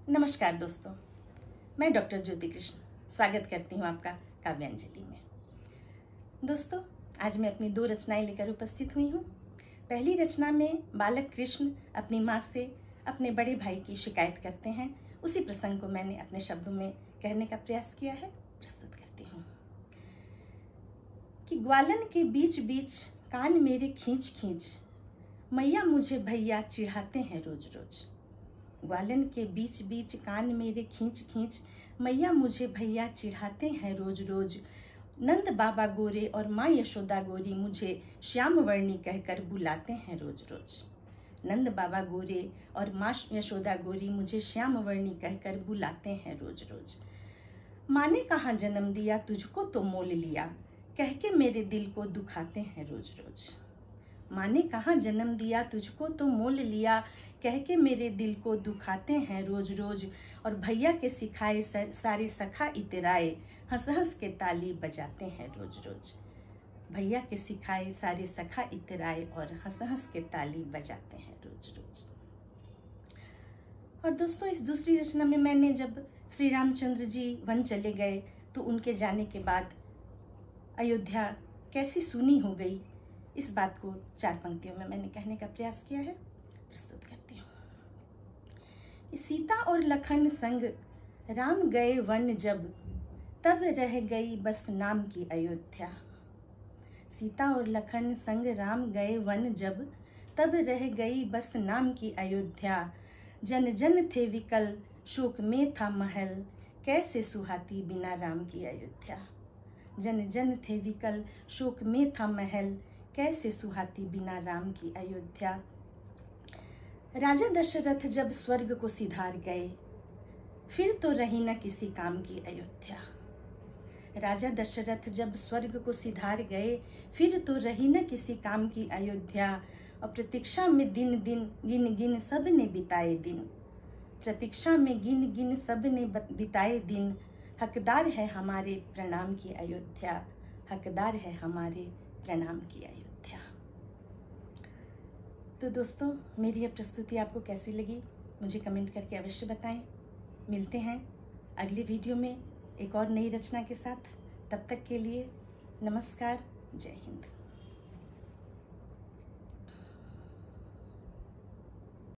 नमस्कार दोस्तों, मैं डॉक्टर ज्योति कृष्ण स्वागत करती हूँ आपका काव्यांजलि में। दोस्तों, आज मैं अपनी 2 रचनाएं लेकर उपस्थित हुई हूँ। पहली रचना में बालक कृष्ण अपनी माँ से अपने बड़े भाई की शिकायत करते हैं। उसी प्रसंग को मैंने अपने शब्दों में कहने का प्रयास किया है, प्रस्तुत करती हूँ। कि ग्वालन के बीच बीच कान मेरे खींच खींच, मैया मुझे भैया चिढ़ाते हैं रोज रोज। ग्वालन के बीच बीच कान मेरे खींच खींच, मैया मुझे भैया चिढ़ाते हैं रोज रोज। नंद बाबा गोरे और माँ यशोदा गोरी मुझे श्याम वर्णी कहकर बुलाते हैं रोज रोज। नंद बाबा गोरे और माँ यशोदा गोरी मुझे श्याम वर्णी कहकर बुलाते हैं रोज रोज। माँ ने कहाँ जन्म दिया तुझको तो मोल लिया, कह के मेरे दिल को दुखाते हैं रोज रोज। माँ ने कहाँ जन्म दिया तुझको तो मोल लिया, कह के मेरे दिल को दुखाते हैं रोज रोज। और भैया के सिखाए सारे सखा इतराए, हंस हंस के ताली बजाते हैं रोज रोज। भैया के सिखाए सारे सखा इतराए और हंस हंस के ताली बजाते हैं रोज रोज। और दोस्तों, इस दूसरी रचना में मैंने जब श्री रामचंद्र जी वन चले गए तो उनके जाने के बाद अयोध्या कैसी सूनी हो गई, इस बात को 4 पंक्तियों में मैंने कहने का प्रयास किया है, प्रस्तुत करती हूँ। सीता और लखन संग राम गए वन जब, तब रह गई बस नाम की अयोध्या। सीता और लखन संग राम गए वन जब, तब रह गई बस नाम की अयोध्या। जन जन थे विकल शोक में था महल, कैसे सुहाती बिना राम की अयोध्या। जन जन थे विकल शोक में था महल, कैसे सुहाती बिना राम की अयोध्या। राजा दशरथ जब स्वर्ग को सिधार गए, फिर तो रही न किसी काम की अयोध्या। राजा दशरथ जब स्वर्ग को सिधार गए, फिर तो रही न किसी काम की अयोध्या। और प्रतीक्षा में दिन दिन गिन गिन सब ने बिताए दिन, प्रतीक्षा में गिन गिन सब ने बिताए दिन। हकदार है हमारे प्रणाम की अयोध्या, हकदार है हमारे प्रणाम की अयोध्या। तो दोस्तों, मेरी यह प्रस्तुति आपको कैसी लगी मुझे कमेंट करके अवश्य बताएं। मिलते हैं अगले वीडियो में एक और नई रचना के साथ। तब तक के लिए नमस्कार, जय हिंद।